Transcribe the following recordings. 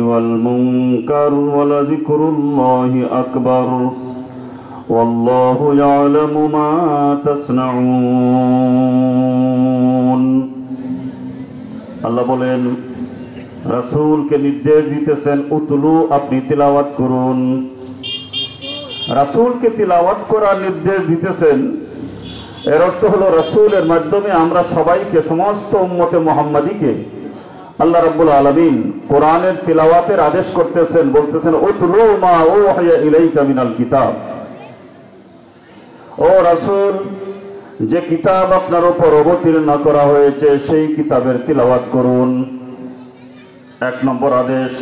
والمنكر ولذكر الله أكبر والله يعلم ما تصنعون আল্লাহ বলেন রাসূলকে নির্দেশ দিতেছেন উতলু আপনি তিলাওয়াত করুন রাসূলকে তিলাওয়াত করার নির্দেশ দিতেছেন এর অর্থ হলো রাসূলের মাধ্যমে আমরা সবাইকে সমস্ত উম্মতে মুহাম্মাদীকে আল্লাহ রাব্বুল আলামিন কোরআনের তিলাওয়াতের আদেশ করতেছেন বলতেছেন উতলু মা উহিয়া ইলাইকা মিনাল কিতাব ও রাসূল যে কিতাব আপনার উপর অবতীর্ণ করা হয়েছে সেই কিতাবের তিলাওয়াত করুন এক নম্বর আদেশ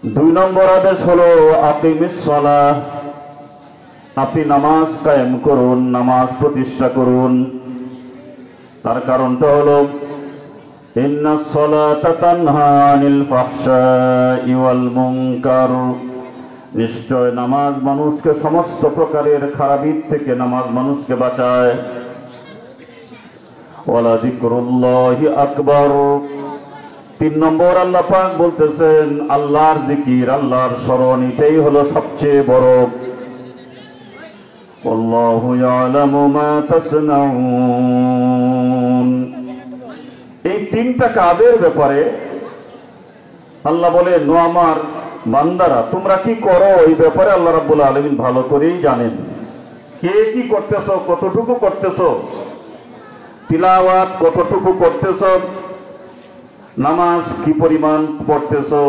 দুই নম্বর আদেশ হলো আকিমিস সালাহ আপনি নামাজ কায়েম করুন নামাজ প্রতিষ্ঠা করুন তার কারণটা হলো ইন্নাস সালাতা তানহা আনিল ফাহশাই ওয়াল মুনকার নিশ্চয় নামাজ মানুষকে সমস্ত প্রকারের খারাপি থেকে নামাজ মানুষকে বাঁচায় ওয়ালা যিকরুল্লাহি আকবার তিন নম্বর আল্লাহ পাক বলতেছেন আল্লাহর জিকির আল্লাহর স্মরণ এটাই হলো সবচেয়ে বড় আল্লাহু ইয়ালামু মা তাসনাউন এই তিনটা কাজের ব্যাপারে আল্লাহ বলেন নো আমার বান্দারা তোমরা কি করো এই ব্যাপারে আল্লাহ রাব্বুল আলামিন ভালো করেই জানেন কে কি করতেছো কতটুকু করতেছো তিলাওয়াত কতটুকু করতেছো নামাজ কি পরিমাণ পড়তেছো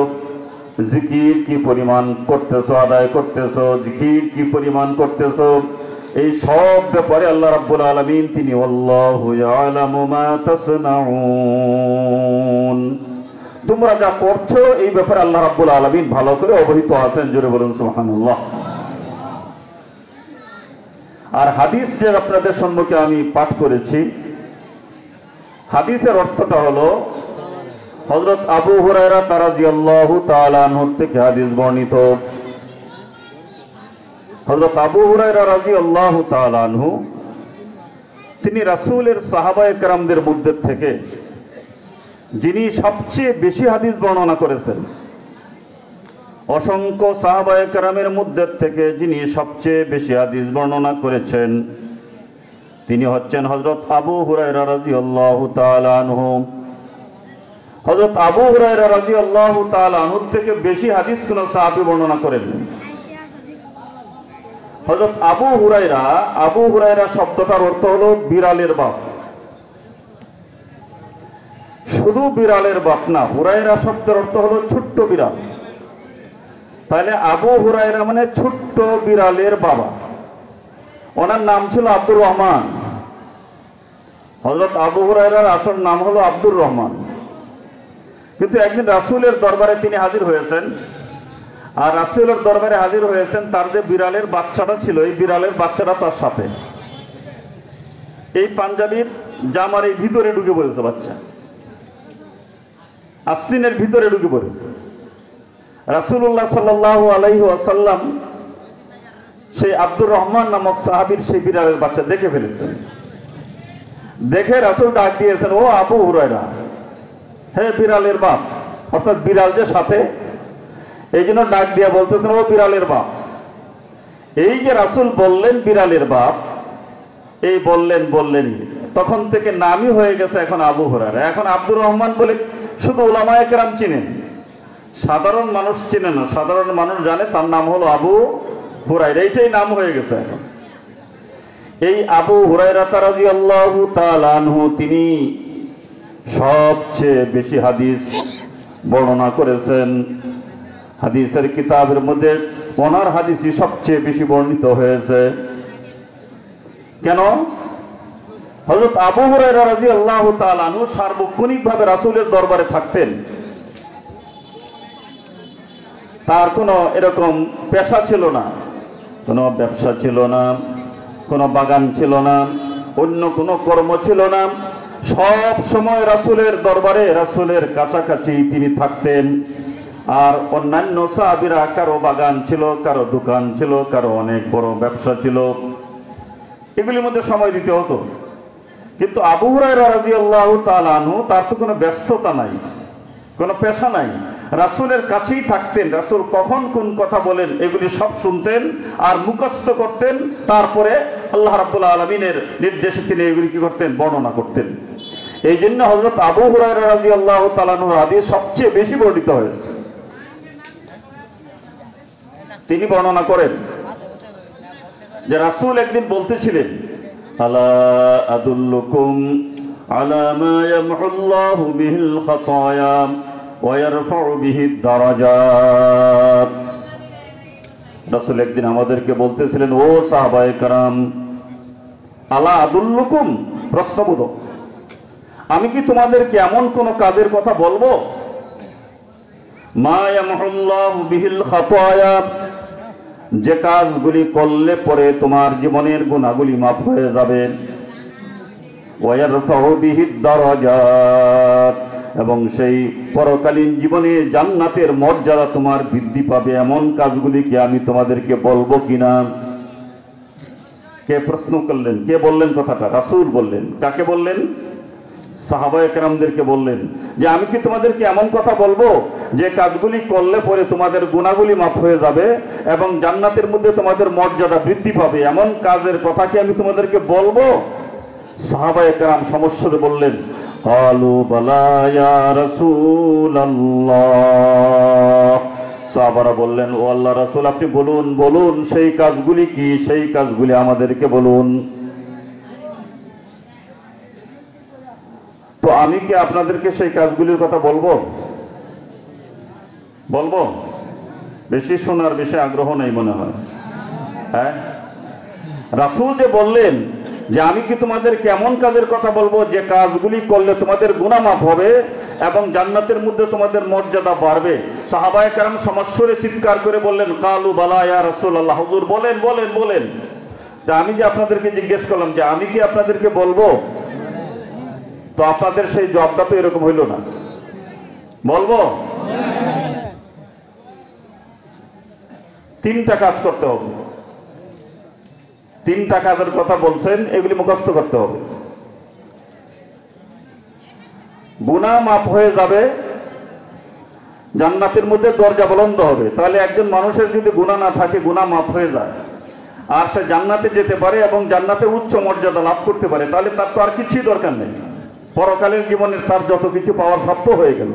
জিকির কি পরিমাণ করতেছো আদায় করতেছো জিকির কি পরিমাণ করতেছো এই সব ব্যাপারে আল্লাহ রাব্বুল আলামিন তিনি আল্লাহু ইয়ালামু মা তাসনাউন তোমরা যা করছো এই ব্যাপারে আল্লাহ রাব্বুল আলামিন ভালো করে অবহিত আছেন জোরে বলুন সুবহানাল্লাহ আর হাদিস যে আপনাদের সম্মুখে আমি পাঠ করেছি হাদিসের অর্থটা হলো হযরত আবু হুরায়রা রাদিয়াল্লাহু তাআলা আনহু থেকে হাদিস বর্ণিত হযরত আবু হুরায়রা রাদিয়াল্লাহু তাআলা আনহু তিনি রাসূলের সাহাবায়ে কেরামদের মধ্যে থেকে যিনি সবচেয়ে বেশি হাদিস বর্ণনা করেছেন অসংখ্য সাহাবায়ে কেরামের মধ্যে থেকে যিনি সবচেয়ে বেশি হাদিস বর্ণনা করেছেন তিনি হচ্ছেন হযরত আবু হুরায়রা রাদিয়াল্লাহু তাআলা আনহু হযরত আবু হুরায়রা রাদিয়াল্লাহু তাআলা আনহু থেকে বেশি হাদিস কোন সাহাবী বর্ণনা করেন হযরত আবু হুরায়রা শব্দটার অর্থ হলো বিড়ালের বাপ শুধু বিড়ালের বাপ না হুরায়রা শব্দের অর্থ হলো ছোট্ট বিড়াল তাহলে আবু হুরায়রা মানে ছোট্ট বিড়ালের বাবা ওনার নাম ছিল আব্দুর রহমান হযরত আবু হুরায়রার আসল নাম হলো আব্দুর রহমান কিন্তু একদিন রাসূলের দরবারে তিনি হাজির হয়েছেন আর রাসূলের দরবারে হাজির হয়েছেন তার যে বিড়ালের বাচ্চাটা ছিল এই বিড়ালের বাচ্চাটা তার সাথে এই পাঞ্জাবির জামার এই ভিতরে ঢুকে পড়েছে বাচ্চা আশ্বিনের ভিতরে ঢুকে পড়েছে রাসূলুল্লাহ সাল্লাল্লাহু আলাইহি ওয়াসাল্লাম সেই আব্দুর রহমান নামক সাহাবীর সেই বিড়ালের বাচ্চা দেখে ফেলেছেন দেখে রাসূল ডাক দিয়েছেন ও আবু হুরায়রা হে বিড়ালের বাপ অর্থাৎ বিড়াল যে সাথে এই জন্য ডাক দিয়া বলতেছেন ও বিড়ালের বাপ এই যে রাসূল বললেন বিড়ালের বাপ এই বললেন তখন থেকে নামই হয়ে গেছে এখন আবু হুরায়রা এখন আব্দুর রহমান বলে শুধু উলামায়ে কেরাম চিনেন সাধারণ মানুষ চিনে না সাধারণ মানুষ জানে তার নাম হলো আবু হুরায়রা এইটাই নাম হয়ে গেছে এখন এই আবু হুরায়রা রাদিয়াল্লাহু তাআলা আনহু তিনি সবচেয়ে বেশি হাদিস বর্ণনা করেছেন হাদিসের কিতাবের মধ্যে ওনার হাদিসই সবচেয়ে বেশি বর্ণিত হয়েছে কেন হযরত আবু হুরায়রা রাদিয়াল্লাহু তাআলা আনহু সার্বক্ষণিকভাবে রাসূলের দরবারে থাকতেন তার কোনো এরকম পেশা ছিল না কোনো ব্যবসা ছিল না কোনো বাগান ছিল না অন্য কোনো কর্ম ছিল না সব সময় রাসূলের দরবারে রাসূলের কাছাকাছি তিনি থাকতেন আর অন্যান্য সাহাবীরা কারো বাগান ছিল কারো দোকান ছিল কারো অনেক বড় ব্যবসা ছিল এগুলির মধ্যে সময় দিতে হতো কিন্তু আবু হুরায়রা রাদিয়াল্লাহু তাআলা আনহু তার তো কোনো ব্যস্ততা নাই কোনো পেশা নাই, রাসূলের কাছেই থাকতেন। রাসূল কখন কোন কথা বলেন এগুলি সব শুনতেন আর মুখস্থ করতেন, তারপরে আল্লাহ রাব্বুল আলামিনের নির্দেশে তিনি এগুলি কি করতেন, বর্ণনা করতেন। এই জন্য হযরত আবু হুরায়রা রাদিয়াল্লাহু তাআলা আনহুর হাদিস সবচেয়ে বেশি বর্ণিত হয়েছে। তিনি বর্ণনা করেন যে রাসূল একদিন বলতেছিলেন, আলা আদুল্লুকুম আলা মা ইয়ামহুল্লাহু বিহিল খাতায়া ওয়া ইয়ারফাউ বিহিদ দারাজাত। রাসূল একদিন আমাদেরকে বলতেছিলেন, ও সাহাবায়ে কেরাম, আলা আদুল্লুকুম, প্রশ্নবোধক, আমি কি তোমাদেরকে এমন কোন কাজের কথা বলবো, মা ইয়ামহুল্লাহু বিহিল খাতায়া, যে কাজগুলি করলে পরে তোমার জীবনের গুনাহগুলি মাফ হয়ে যাবে, ওয়া ইয়ারফাউ বিহিদ দারাজাত, এবং সেই পরকালীন জীবনে জান্নাতের মর্যাদা তোমার বৃদ্ধি পাবে, এমন কাজগুলি কি আমি তোমাদেরকে বলবো কিনা? কে প্রশ্ন করলেন? কে বললেন কথাটা? রাসূল বললেন। কাকে বললেন? সাহাবায়ে কেরামদেরকে বললেন যে আমি কি তোমাদেরকে এমন কথা বলবো যে কাজগুলি করলে পরে তোমাদের গুনাহগুলি মাফ হয়ে যাবে এবং জান্নাতের মধ্যে তোমাদের মর্যাদা বৃদ্ধি পাবে, এমন কাজের কথা কি আমি তোমাদেরকে বলবো? সাহাবায়ে কেরাম সমস্বরে বললেন, ক্বালু বালা ইয়া রাসূলুল্লাহ। সাহাবারা বললেন, ও আল্লাহর রাসূল, আপনি বলুন বলুন, সেই কাজগুলি কি, সেই কাজগুলি আমাদেরকে বলুন। তো আমি কি আপনাদেরকে সেই কাজগুলির কথা বলবো? বলবো? বেশি শোনার বেশি আগ্রহ নেই মনে হয়। হ্যাঁ, রাসূল যে বললেন যে আমি কি তোমাদের কেমন কাজের কথা বলবো যে কাজগুলি করলে তোমাদের গুনাহ মাফ হবে এবং জান্নাতের মধ্যে তোমাদের মর্যাদা বাড়বে। সাহাবায়ে কেরাম সমস্বরে চিৎকার করে বললেন, কালু বালা ইয়া রাসূলুল্লাহ, হুজুর বলেন বলেন বলেন। তা আমি যে আপনাদেরকে জিজ্ঞেস করলাম যে আমি কি আপনাদেরকে বলবো, তো আপনাদের সেই জবাবটা তো এরকম হইল না। বলবো? তিনটা কাজ করতে হবে। তিনটা কাজের কথা বলছেন, এগুলি মুখস্থ করতে হবে। গুনাহ মাফ হয়ে যাবে, জান্নাতের মধ্যে দরজা বলন্দ হবে। তাহলে একজন মানুষের যদি গুনাহ না থাকে, গুনাহ মাফ হয়ে যায় আর সে জান্নাতে যেতে পারে এবং জান্নাতে উচ্চ মর্যাদা লাভ করতে পারে, তাহলে তার তো আর কিছুই দরকার নেই। পরকালের জীবনে তার যত কিছু পাওয়ার সব তো হয়ে গেল।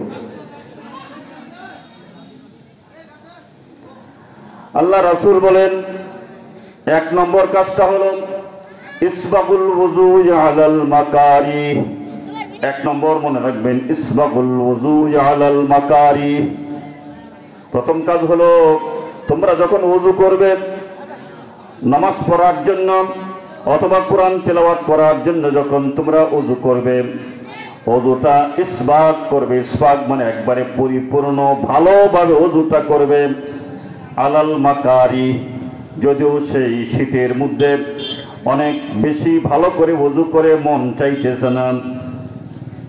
আল্লাহ রাসূল বলেন, এক নম্বর কাজটা হলো ইসবাগুল ওযু আলাল মাকারিহ। এক নম্বর মনে রাখবেন, ইসবাগুল ওযু আলাল মাকারিহ। প্রথম কাজ হলো তোমরা যখন ওযু করবে নামাজ পড়ার জন্য অথবা কোরআন তেলাওয়াত করার জন্য, যখন তোমরা ওযু করবে, ওযুটা ইসবাগ করবে। ইসবাগ মানে একবারে পরিপূর্ণ ভালোভাবে ওযুটা করবে। আলাল মাকারি, যদিও সেই শীতের মধ্যে অনেক বেশি ভালো করে ওযু করে মন চাইতেছে না,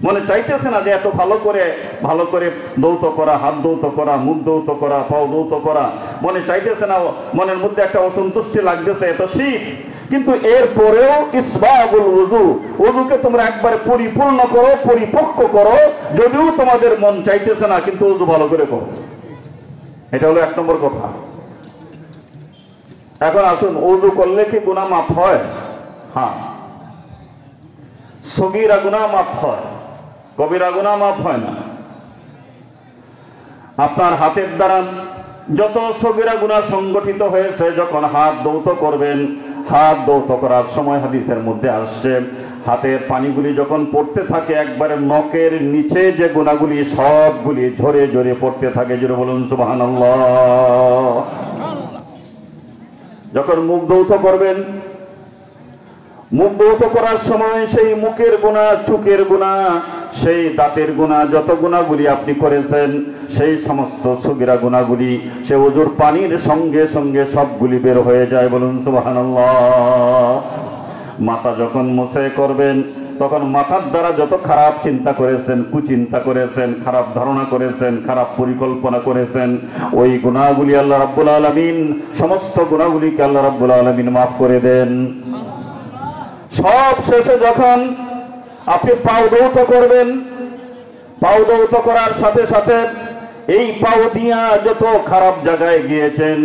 মনে চাইতেছে না যে এত ভালো করে দৌত করা, হাত দৌত করা, মুখ দৌত করা, পাও দৌত করা, মনে চাইতেছে না, মনের মধ্যে একটা অসন্তুষ্টি লাগতেছে, এত শীত। কিন্তু এরপরেও ইসবাগুল ওযু, ওযুকে তোমরা একবারে পরিপূর্ণ করো, পরিপক্ক করো, যদিও তোমাদের মন চাইতেছে না, কিন্তু ওযু ভালো করে করো। এটা হলো এক নম্বর কথা। এখন আসুন, ওযু করলে কি গুনাহ মাফ হয়? হ্যাঁ, সগীরা গুনাহ মাফ হয়, কবিরা গুনাহ মাফ হয় না। আপনার হাতের দ্বারা যত সগীরা গুনাহ সংগঠিত হয়েছে, যখন হাত দৌত করবেন, হাত দৌত করার সময় হাদিসের মধ্যে আসছে, হাতের পানিগুলি যখন পড়তে থাকে একবারে নখের নিচে যে গুনাহগুলি সবগুলি ঝরে ঝরে পড়তে থাকে। জোরে বলুন সুবহানাল্লাহ। যখন মুখ দৌত করবেন, মুখ দৌত করার সময় সেই মুখের গুনাহ, চোখের গুনাহ, সেই দাঁতের গুনাহ, যত গুনাহগুলি আপনি করেছেন, সেই সমস্ত সগীরা গুনাহগুলি সে ওযুর পানির সঙ্গে সঙ্গে সবগুলি বের হয়ে যায়। বলুন সুবহানাল্লাহ। মাথা যখন মুছে করবেন, তখন মাথার দ্বারা যত খারাপ চিন্তা করেছেন, কুচিন্তা করেছেন, খারাপ ধারণা করেছেন, খারাপ পরিকল্পনা করেছেন, ওই গুনাহগুলি আল্লাহ রাব্বুল আলামিন, সমস্ত গুনাহগুলিকে আল্লাহ রাব্বুল আলামিন মাফ করে দেন। সব শেষে যখন আপনি পাও দৌত করবেন, পাও ধৌত করার সাথে সাথে এই পাও দিয়া যত খারাপ জায়গায় গিয়েছেন,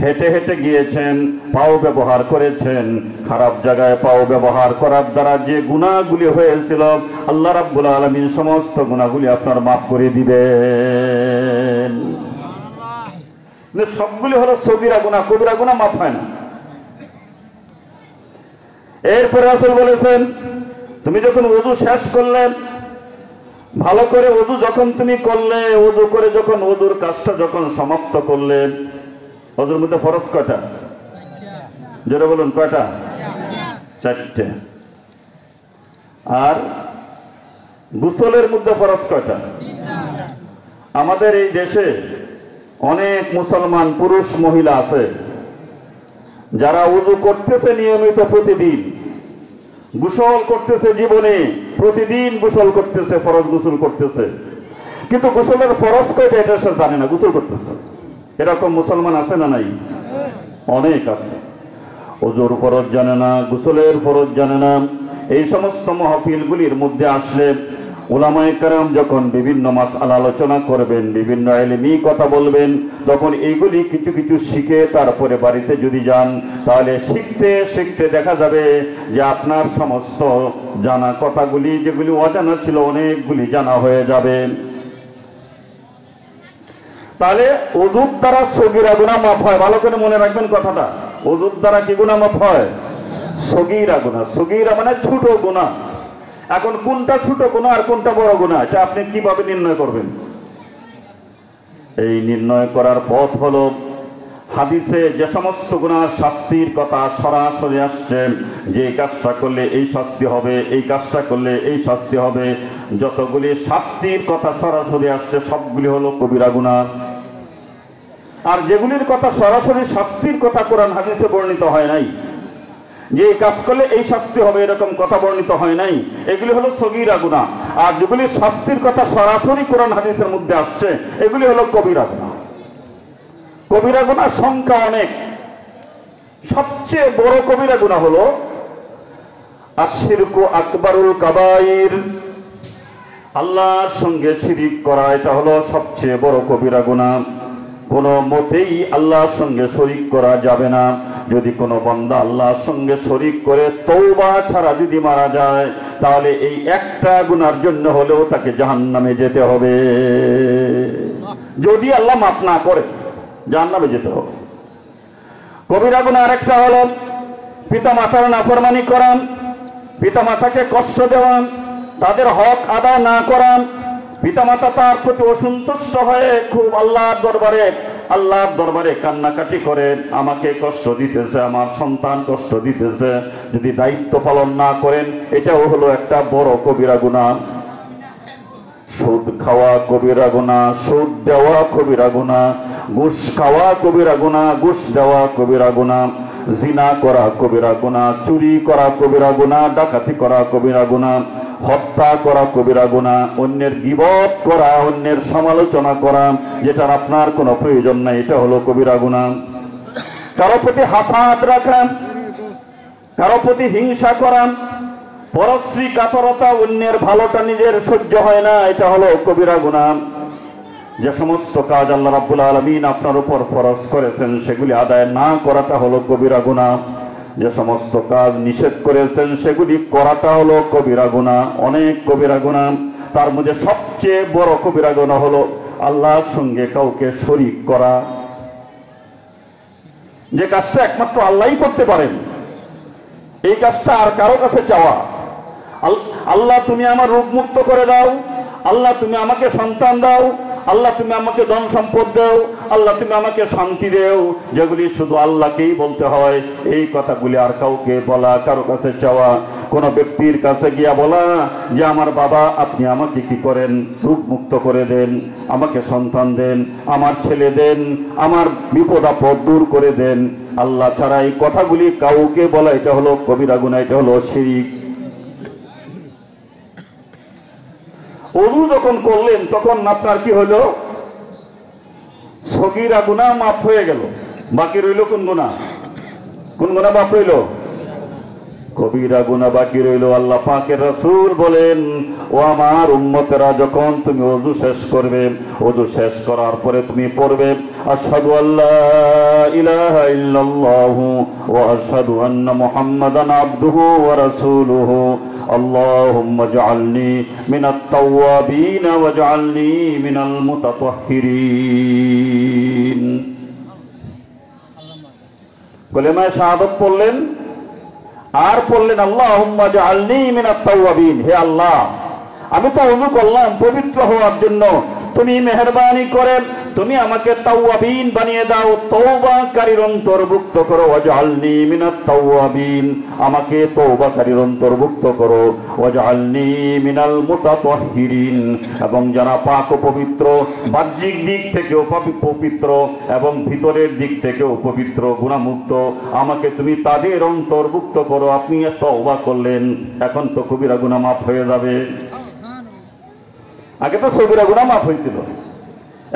হেঁটে হেঁটে গিয়েছেন, পাও ব্যবহার করেছেন, খারাপ জায়গায় পাও ব্যবহার করার দ্বারা যে গুনাহগুলি হয়েছিল আল্লাহ রাব্বুল আলামিন সমস্ত গুনাহগুলি আপনার মাফ করে দিবেন। সবগুলি হলো সগীরা গুনাহ, কবিরা গুনাহ মাফ হয় না। এরপরে রাসূল বলেছেন, তুমি যখন ওযু শেষ করলে, ভালো করে ওযু যখন তুমি করলে, ওযু করে যখন ওযুর কাজটা যখন সমাপ্ত করলে, ওযুর মধ্যে ফরজ কয়টা? জোরে বলুন, কয়টা? 4টে। আর গোসলের মধ্যে ফরজ কয়টা? আমাদের এই দেশে অনেক মুসলমান পুরুষ মহিলা আছে যারা ওযু করতেছে নিয়মিত, প্রতিদিন গোসল করতেছে, জীবনে প্রতিদিন গোসল করতেছে, ফরজ গোসল করতেছে, কিন্তু গোসলের ফরজ কয়টা এটা সে জানে না, গোসল করতেছে। এরকম মুসলমান আছে না নাই? অনেক আছে। ওযুর ফরজ জানে না, গোসলের ফরজ জানে না। এই সমস্ত মাহফিলগুলির মধ্যে আসলে উলামায়ে কেরাম যখন বিভিন্ন মাসআলা আলোচনা করবেন, বিভিন্ন ইলমি কথা বলবেন, তখন এইগুলি কিছু কিছু শিখে তারপরে বাড়িতে যদি যান, তাহলে শিখতে শিখতে দেখা যাবে যে আপনার সমস্ত জানা কথাগুলি যেগুলি অজানা ছিল অনেকগুলি জানা হয়ে যাবে। তাহলে ওযুর দ্বারা সগীরা গুনাহ মাফ হয়। ভালো করে মনে রাখবেন কথাটা, ওযুর দ্বারা কি গুনাহ মাফ হয়? সগীরা গুনাহ। সগীরা মানে ছোট গুনাহ। এখন কোনটা ছোট গুনাহ আর কোনটা বড় গুনাহ, এটা আপনি কিভাবে নির্ণয় করবেন? এই নির্ণয় করার পথ হলো হাদিসে যে সমস্ত গুনাহ শাস্তির কথা সরাসরি আসছে, যে এই কাজটা করলে এই শাস্তি হবে, এই কাজটা করলে এই শাস্তি হবে, যতগুলি শাস্তির কথা সরাসরি আসছে সবগুলি হলো কবিরা গুনাহ। আর যেগুলির কথা সরাসরি শাস্তির কথা কোরআন হাদিসে বর্ণিত হয় নাই, যে এই কাজ করলে এই শাস্তি হবে এরকম কথা বর্ণিত হয় নাই, এগুলি হলো সগীরা গুনাহ। আর যেগুলি শাস্তির কথা সরাসরি কোরআন হাদিসের মধ্যে আসছে এগুলি হলো কবিরা গুনাহ। কবিরা গুনাহ সংখ্যা অনেক। সবচেয়ে বড় কবিরা গুনাহ হলো আশিরকু আকবারুল কাবাইর, আল্লাহর সঙ্গে শিরিক করা, এটা হলো সবচেয়ে বড় কবিরা গুনাহ। কোনো মতেই আল্লাহর সঙ্গে শরীক করা যাবে না। যদি কোনো বান্দা আল্লাহর সঙ্গে শরীক করে তওবা ছাড়া যদি মারা যায়, তাহলে এই একটা গুনার জন্য হলেও তাকে জাহান্নামে যেতে হবে। যদি আল্লাহ মাফ না করে জাহান্নামে যেতে হবে। কবিরা গুনাহ আরেকটা হলো পিতা মাতার নাফরমানি করা, পিতা মাতাকে কষ্ট দেওয়া, তাদের হক আদায় না করা, পিতামাতা তার প্রতি অসন্তুষ্ট হয়ে খুব আল্লাহর দরবারে কান্নাকাটি করে, আমাকে কষ্ট দিতেছে, আমার সন্তান কষ্ট দিতেছে, যদি দায়িত্ব পালন না করেন, এটাও হলো একটা বড় কবিরা গুনাহ। সুদ খাওয়া কবিরা গুনাহ, সুদ দেওয়া কবিরা গুনাহ, ঘুষ খাওয়া কবিরা গুনাহ, ঘুষ দেওয়া কবিরা গুনাহ, জিনা করা কবিরা গুনাহ, চুরি করা কবিরা গুনাহ, ডাকাতি করা কবিরা গুনাহ, হত্যা করা কবিরা গুনাহ, অন্যের গীবত করা, অন্যের সমালোচনা করা যেটার আপনার কোনো প্রয়োজন নাই, এটা হলো কবিরা গুনাহ। কারো প্রতি হাসাদ রাখা, কারো প্রতি হিংসা করা, পরশ্রী কাতরতা, অন্যের ভালোটা নিজের সহ্য হয় না, এটা হলো কবিরা গুনাহ। যে সমস্ত কাজ আল্লাহ রাব্বুল আলামিন আপনার উপর ফরজ করেছেন সেগুলি আদায় না করাটা হলো কবিরা গুনাহ। যে সমস্ত কাজ নিষেধ করেছেন সেগুলি করাটা হলো কবিরা গুনাহ। অনেক কবিরা গুনাহ, তার মধ্যে সবচেয়ে বড় কবিরা গুনাহ হলো আল্লাহর সঙ্গে কাউকে শরীক করা। যে কাজটা একমাত্র আল্লাহই করতে পারেন, এই কাজটা আর কারো কাছে চাওয়া। আল্লাহ তুমি আমার রোগ মুক্ত করে দাও, আল্লাহ তুমি আমাকে সন্তান দাও, আল্লাহ তুমি আমাকে ধন সম্পদ দাও, আল্লাহ তুমি আমাকে শান্তি দাও, যেগুলি শুধু আল্লাহকেই বলতে হয়, এই কথাগুলি আর কাউকে বলা, কারো কাছে চাওয়া, কোনো ব্যক্তির কাছে গিয়া বলা যে আমার বাবা আপনি আমাকে কি করেন, রোগ মুক্ত করে দেন, আমাকে সন্তান দেন, আমার ছেলে দেন, আমার বিপদ আপদ দূর করে দেন, আল্লাহ ছাড়া এই কথাগুলি কাউকে বলা, এটা হলো কবিরা গুনাহ, এটা হলো শিরক। ওযু যখন করলেন তখন আপনার কি হলো? সগীরা গুনাহ মাফ হয়ে গেল। বাকি রইল কোন গুনাহ? কোন গুনাহ মাফ হইল? কবিরা গুনাহ বাকি রইল। আল্লাহ পাকের রাসূল বলেন, ও আমার উম্মতেরা, যখন তুমি ওযু শেষ করবে, ওযু শেষ করার পরে তুমি পড়বে আশহাদু আল্লা ইলাহা ইল্লাল্লাহু ওয়া আশহাদু আন্না মুহাম্মাদান আবদুহু ওয়া রাসূলুহু আল্লাহুম্মা জাআলনি মিনাত তাওয়াবিন ওয়াজআলনি মিনাল মুতাতাহহিরিন। কলেমা শাহাদাত পড়লেন, আর পড়লেন আল্লাহুম্মা জাআলনি মিনাত তাওয়াবিন, হে আল্লাহ, আমি তো ওযু করলাম পবিত্র হওয়ার জন্য, তুমি মেহেরবানি করে তুমি আমাকে তাওয়াবিন বানিয়ে দাও, তওবাকারীর অন্তর্ভুক্ত করো। ওয়াজআলনি মিনাত তাওয়াবিন, আমাকে তওবাকারীর অন্তর্ভুক্ত করো। ওয়াজআলনি মিনাল মুতাতাহহিরিন, এবং যারা পাক ও পবিত্র, বাহ্যিক দিক থেকেও পবিত্র এবং ভিতরের দিক থেকেও পবিত্র, গুনাহমুক্ত, আমাকে তুমি তাদের অন্তর্ভুক্ত করো। আপনি তওবা করলেন, এখন তো কবিরা গুনাহ মাফ হয়ে যাবে। আগে তো সগীরা গুনাহ মাফ হয়েছিল,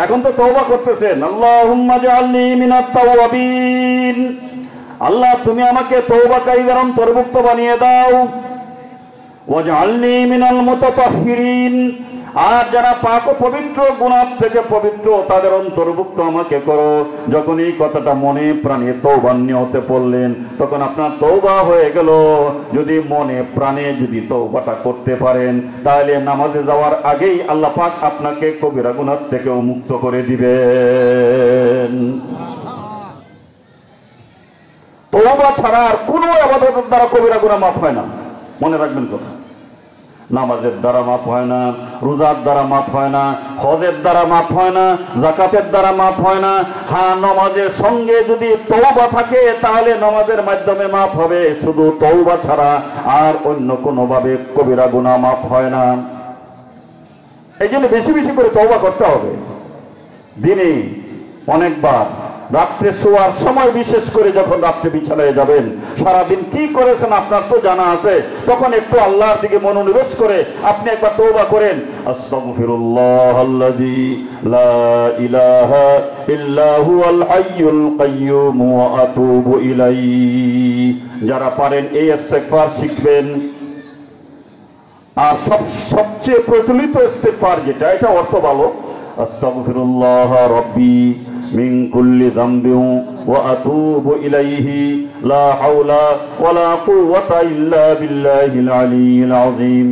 এখন তো তওবা করতেছেন। আল্লাহুম্মা জাআলনি মিনাত তাওয়াবিন, আল্লাহ তুমি আমাকে তওবাকারীদের অন্তর্ভুক্ত বানিয়ে দাও। ওয়াজআলনি মিনাল মুতাতাহহিরিন, আর যারা পাক ও পবিত্র, গুনাহ থেকে পবিত্র, তাদের অন্তর্ভুক্ত আমাকে করো। যখন এই কথাটা মনে প্রাণে তওবার নিয়তে পড়লেন, তখন আপনার তওবা হয়ে গেল। যদি মনে প্রাণে যদি তওবাটা করতে পারেন, তাহলে নামাজে যাওয়ার আগেই আল্লাহ পাক আপনাকে কবিরা গুনাহ থেকেও মুক্ত করে দিবেন। তওবা ছাড়া আর কোনো ইবাদতের দ্বারা কবিরা গুনাহ মাফ হয় না, মনে রাখবেন কথা। নামাজের দ্বারা মাফ হয় না, রোজার দ্বারা মাফ হয় না, হজের দ্বারা মাফ হয় না, যাকাতের দ্বারা মাফ হয় না। হ্যাঁ, নামাজের সঙ্গে যদি তওবা থাকে তাহলে নামাজের মাধ্যমে মাফ হবে, শুধু তওবা ছাড়া আর অন্য কোনো ভাবে কবিরা গুনাহ মাফ হয় না। এই জন্য বেশি বেশি করে তওবা করতে হবে, দিনে অনেকবার, রাত্রে শোয়ার সময় বিশেষ করে যখন রাত্রে বিছানায় যাবেন, সারাদিন কি করেছেন আপনার তো জানা আছে, তখন একটু আল্লাহর দিকে মনোনিবেশ করে আপনি একবার তওবা করেন। আস্তাগফিরুল্লাহাল্লাযী লা ইলাহা ইল্লা হুয়াল হাইয়ুল কাইয়্যুম ওয়া আতুবু ইলাইহি। যারা পারেন এই ইস্তিগফার শিখবেন। আর সবচেয়ে প্রচলিত ইস্তিগফার যেটা, এটা অর্থ ভালো, আস্তাগফিরুল্লাহ রাব্বি মিন কুল্লি যামবিন ওয়া আতুবু ইলাইহি লা হাওলা ওয়ালা কুওয়াতা ইল্লা বিল্লাহিল আলিয়্যিল আযীম।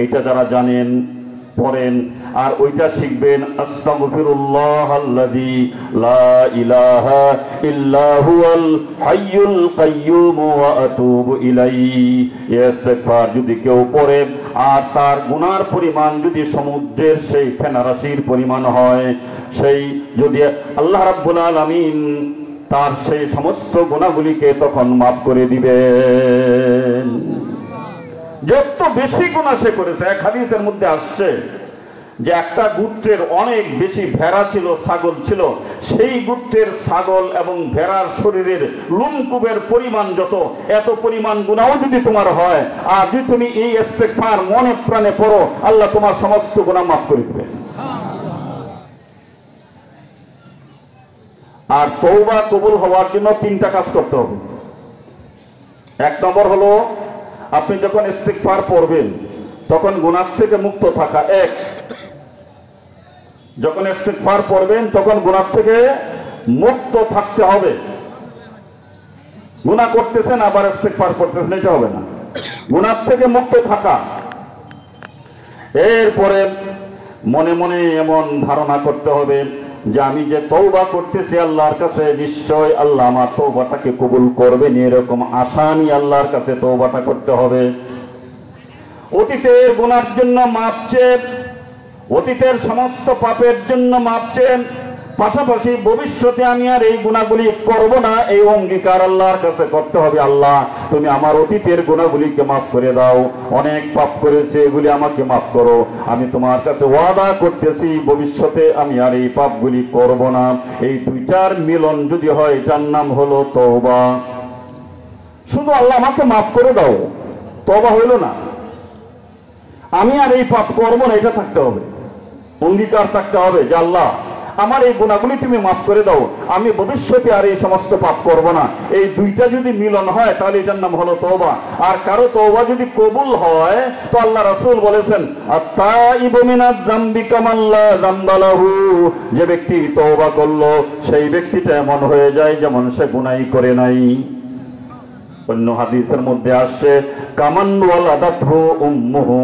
এটা যারা জানেন পড়েন, আর ওইটা শিখবেন, আস্তাগফিরুল্লাহাল্লাযী লা ইলাহা ইল্লা হুয়াল হাইয়ুল কাইয়্যুম ওয়া আতুবু ইলাইহি। ইস্তিগফার যদি কেউ পড়ে আর তার গুনার পরিমাণ যদি সমুদ্রের সেই ফেনারাশির পরিমাণ হয়, সেই যদি আল্লাহ রাব্বুল আলামিন তার সেই সমস্ত গুনাহগুলিকে তখন মাফ করে দিবেন। যত বেশি গুনাহ সে করেছে, এক হাদিসের মধ্যে আসছে যে একটা গোত্রের অনেক বেশি ভেড়া ছিল, ছাগল ছিল, সেই গোত্রের ছাগল এবং ভেড়ার শরীরের লোমকূপের পরিমাণ যত, এত পরিমাণ গুনাহও যদি তোমার হয়, আর যদি তুমি এই ইস্তিগফার মনে প্রাণে পড়ো, আল্লাহ তোমার সমস্ত গুনাহ মাফ করে দিবেন। আর তওবা কবুল হওয়ার জন্য তিনটা কাজ করতে হবে। এক নম্বর হলো, আপনি যখন ইস্তিগফার পড়বেন তখন গুনাহ থেকে মুক্ত থাকা। এক, যখন ইস্তিগফার পড়বেন তখন গুনাহ থেকে মুক্ত থাকতে হবে। গুনাহ করতেছেন আবার ইস্তিগফার করতেছেন, এটা হবে না। গুনাহ থেকে মুক্ত থাকা। এরপরে মনে মনে এমন ধারণা করতে হবে যে আমি যে তওবা করতেছি আল্লাহর কাছে, নিশ্চয় আল্লাহ আমার তওবাটাকে কবুল করবেন, এরকম আশা নিয়ে আল্লাহর কাছে তওবাটা করতে হবে। অতীতের গুনার জন্য মাপ চেয়ে, অতীতের সমস্ত পাপের জন্য মাপ চেয়ে, পাশাপাশি ভবিষ্যতে আমি আর এই গুনাহগুলি করব না, এই অঙ্গীকার আল্লাহর কাছে করতে হবে। আল্লাহ তুমি আমার অতীতের গুনাহগুলিকে মাফ করে দাও, অনেক পাপ করেছি, এগুলি আমাকে মাফ করো। আমি তোমার কাছে ওয়াদা করতেছি ভবিষ্যতে আমি আর এই পাপগুলি করব না। এই দুইটার মিলন যদি হয়, এটার নাম হলো তওবা। শুধু আল্লাহ আমাকে মাফ করে দাও, তওবা হইল না। আমি আর এই পাপ করব না, এটা থাকতে হবে, অঙ্গীকার থাকতে হবে যে আল্লাহ আমার এই গুনাহগুলি তুমি মাফ করে দাও, আমি ভবিষ্যতে আর এই সমস্ত পাপ করব না। এই দুইটা যদি মিলন হয় তাহলে এটার নাম হলো তওবা। আর কারো তওবা যদি কবুল হয় তো আল্লাহ রাসূল বলেছেন আত-তাইবু মিনাজ যামবি কামান লা যামবা লাহু, যে ব্যক্তি তওবা করলো সেই ব্যক্তিটা এমন হয়ে যায় যেমন সে গুনাহই করে নাই। অন্য হাদিসের মধ্যে আসছে কামান ওয়ালাদাতহু উম্মুহু,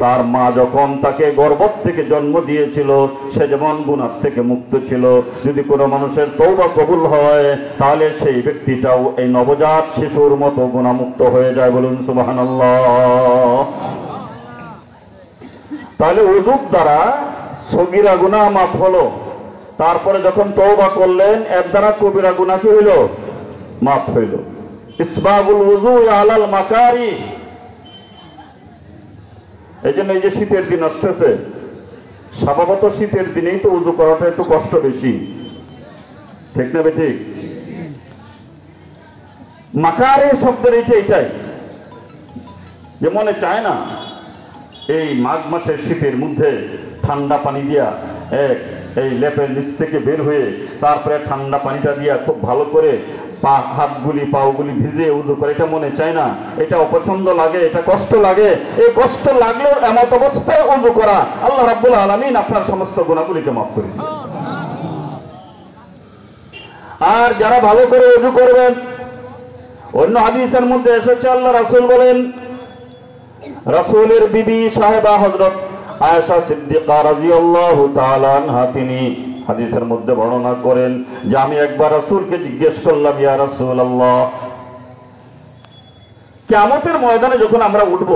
তার মা যখন তাকে গর্ভ থেকে জন্ম দিয়েছিল সে যেমন গুনাহ থেকে মুক্ত ছিল। যদি কোনো মানুষের তওবা কবুল হয় তাহলে সেই ব্যক্তিটাও এই নবজাত শিশুর মতো গুনাহমুক্ত হয়ে যায়। বলুন সুবহানাল্লাহ। তাহলে ওযুর দ্বারা সগীরা গুনাহ মাফ হলো, তারপরে যখন তওবা করলেন এর দ্বারা কবিরা গুনাহ কি হইল? মাফ হইল। ইসবাগুল ওযু আলাল মাকারি, এই জন্য এই যে শীতের দিন আসতেছে, স্বভাবত শীতের দিনেই তো ওযু করাটা একটু কষ্ট বেশি, ঠিক না বেঠিক? মাকারি শব্দের এইটাই যে মনে চায় না এই মাঘ মাসের শীতের মধ্যে ঠান্ডা পানি দিয়া এই লেপের নিচ থেকে বের হয়ে তারপরে ঠান্ডা পানিটা দিয়া খুব ভালো করে হাতগুলি পাগুলি ভিজে উযু করে, এটা মনে চায় না, এটা অপছন্দ লাগে, এটা কষ্ট লাগে। এই কষ্ট লাগলেও এমত অবস্থায় উযু করা আল্লাহ রাব্বুল আলামিন আপনার সমস্ত গুনাহগুলিকে মাফ করে দিবেন। আর যারা ভালো করে উযু করবেন, অন্য হাদিসের মধ্যে এসেছে আল্লাহ রাসূল বলেন, রাসূলের বিবি সাহেবা হযরত আয়েশা সিদ্দিকা রাদিয়াল্লাহু তাআলা আনহা তিনি হাদিসের মধ্যে বর্ণনা করেন যে আমি একবার রাসূলকে জিজ্ঞেস করলাম, ইয়া রাসূলুল্লাহ, কিয়ামতের ময়দানে যখন আমরা উঠব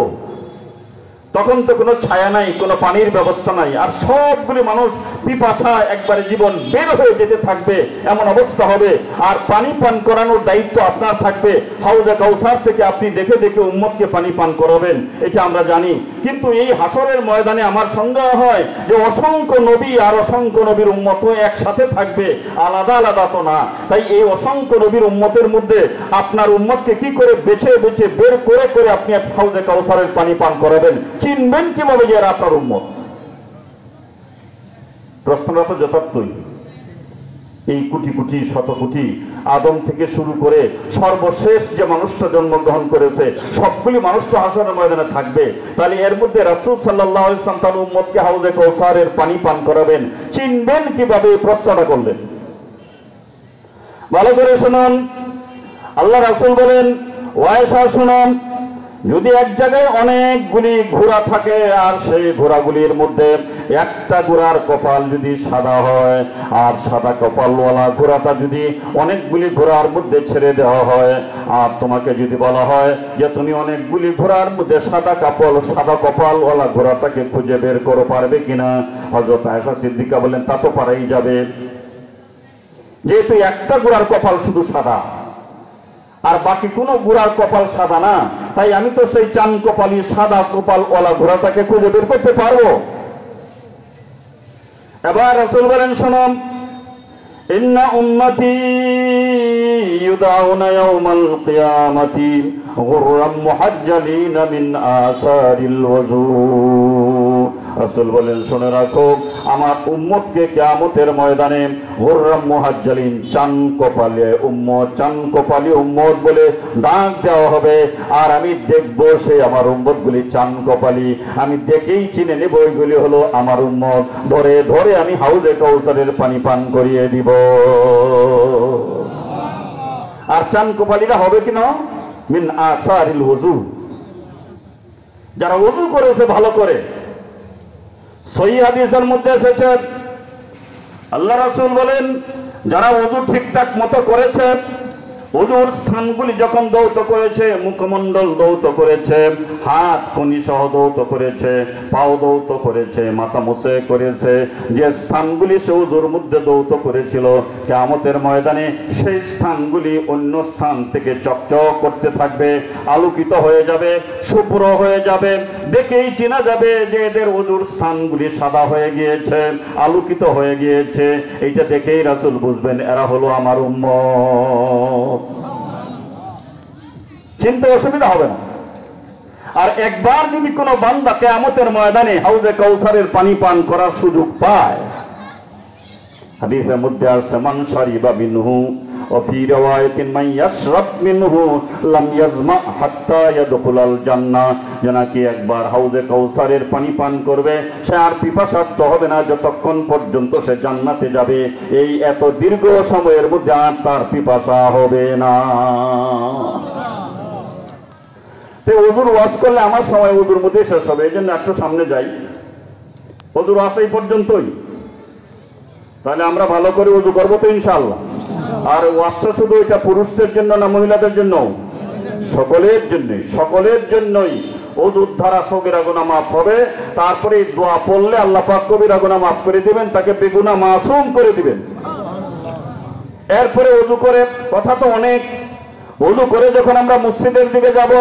তখন তো কোনো ছায়া নাই, কোনো পানির ব্যবস্থা নাই, আর সবগুলি মানুষ পিপাসায় একবারে জীবন বের হয়ে যেতে থাকবে, এমন অবস্থা হবে। আর পানি পান করানোর দায়িত্ব আপনার থাকবে। হাউজে কাউসার থেকে আপনি দেখে দেখে উম্মতকে পানি পান করাবেন, এটা আমরা জানি। কিন্তু এই হাসরের ময়দানে আমার সন্দেহ হয় যে অসংখ্য নবী আর অসংখ্য নবীর উম্মত একসাথে থাকবে, আলাদা আলাদা তো না। তাই এই অসংখ্য নবীর উম্মতের মধ্যে আপনার উম্মতকে কি করে বেছে বেছে বের করে করে আপনি হাউজে কাউসারের পানি পান করাবেন? চিনবেন কিভাবে যে এরা আপনার উম্মত? প্রশ্নটা তো যথার্থই। এই কোটি কোটি শত কোটি আদম থেকে শুরু করে সর্বশেষ যে মানুষটা জন্মগ্রহণ করেছে সবগুলি মানুষ তো হাসরের ময়দানে থাকবে। তাহলে এর মধ্যে রাসূল সাল্লাল্লাহু আলাইহি ওয়াসাল্লাম তার উম্মতকে হাউজে কাউসারের পানি পান করাবেন, চিনবেন কিভাবে? এই প্রশ্নটা করলেন। ভালো করে শুনুন, আল্লাহ রাসূল বলেন, ওয়াইসা শুনুন, যদি এক জায়গায় অনেকগুলি ঘোড়া থাকে আর সেই ঘোড়াগুলির মধ্যে একটা ঘোড়ার কপাল যদি সাদা হয় আর সাদা কপালওয়ালা ঘোড়াটা যদি অনেকগুলি ঘোড়ার মধ্যে ছেড়ে দেওয়া হয়, আর তোমাকে যদি বলা হয় যে তুমি অনেকগুলি ঘোড়ার মধ্যে সাদা কপালওয়ালা ঘোড়াটাকে খুঁজে বের করো, পারবে কিনা? হযরত আয়েশা সিদ্দিকা বলেন, তা তো পারাই যাবে, যেহেতু একটা ঘোড়ার কপাল শুধু সাদা আর বাকি কোনো ঘোড়ার কপাল সাদা না, তাই আমি তো সেই চান কপালি সাদা কপালওয়ালা ঘোড়াটাকে খুঁজে বের করতে পারবো। এবার রাসূল বলেন, শুনুন, ইন্না উম্মতি ইউদাউনা ইয়াওমাল কিয়ামাতি গুররাম মুহাজ্জালিনা মিন আসারিল ওযু। রাসূল বলেন, শুনে রাখো, আমার উম্মতকে কিয়ামতের ময়দানে গুররাম মুহাজ্জালিন, চান কপালি উম্মত বলে ডাক দেওয়া হবে। আর আমি দেখব সেই আমার উম্মতগুলি চান কপালি, আমি দেখেই চিনে নেব এগুলি হলো আমার উম্মত। ধরে ধরে আমি হাউজে কাউসারের পানি পান করিয়ে দিব। আর চান কপালিরা হবে কিনা? মিন আসারিল ওযু, যারা ওযু করেছে ভালো করে। সহিহ হাদিসের মধ্যে এসেছে আল্লাহ রাসূল বলেন, যারা ওযু ঠিকঠাক মতো করেছে, ওযুর স্থানগুলি যখন দৌত করেছে, মুখমণ্ডল দৌত করেছে, হাত কনি সহ দৌত করেছে, পাও দৌত করেছে, মাথা মুছে করেছে, যে স্থানগুলি সে ওযুর মধ্যে দৌত করেছিল, কিয়ামতের ময়দানে সেই স্থানগুলি অন্য স্থান থেকে চকচক করতে থাকবে, আলোকিত হয়ে যাবে, শুভ্র হয়ে যাবে, দেখেই চেনা যাবে যে এদের ওযুর স্থানগুলি সাদা হয়ে গিয়েছে, আলোকিত হয়ে গিয়েছে। এইটা দেখেই রাসূল বুঝবেন এরা হলো আমার উম্মত। চিনতে অসুবিধা হবে না। আর একবার যদি কোনো বান্দা কিয়ামতের ময়দানে হাউজে কাউসারের পানি পান করার সুযোগ পায়, হাদিসের মধ্যে আছে মান শারিবা মিনহু ওয়া ফি রিওয়ায়াতিন মান ইয়াশরাব মিনহু লাম ইয়াজমা হাত্তা ইয়াদখুলাল জান্নাহ, নাকি একবার হাউজে কাউসারের পানি পান করবে সে আর পিপাসার্ত হবে না যতক্ষণ পর্যন্ত সে জান্নাতে যাবে। এই এত দীর্ঘ সময়ের মধ্যে আর তার পিপাসা হবে না। ওযুর ওয়াজ করলে আমার সময় ওযুর মধ্যে শেষ হবে, এই জন্য একটু সামনে যাই। ওযুর ওয়াজ এই পর্যন্তই, তাহলে আমরা ভালো করে ওযু করবো তো ইনশাআল্লাহ। আর ওয়াজটা শুধু এটা পুরুষদের জন্য না মহিলাদের জন্য? সকলের জন্যই, সকলের জন্যই। ওযুর দ্বারা সগীরা গুনাহ মাফ হবে, তারপরে দোয়া পড়লে আল্লাহ পাক কবিরা গুনাহ মাফ করে দিবেন, তাকে বেগুনাহ মাসুম করে দিবেন। এরপরে ওযু করে, কথা তো অনেক। ওযু করে যখন আমরা মসজিদের দিকে যাব,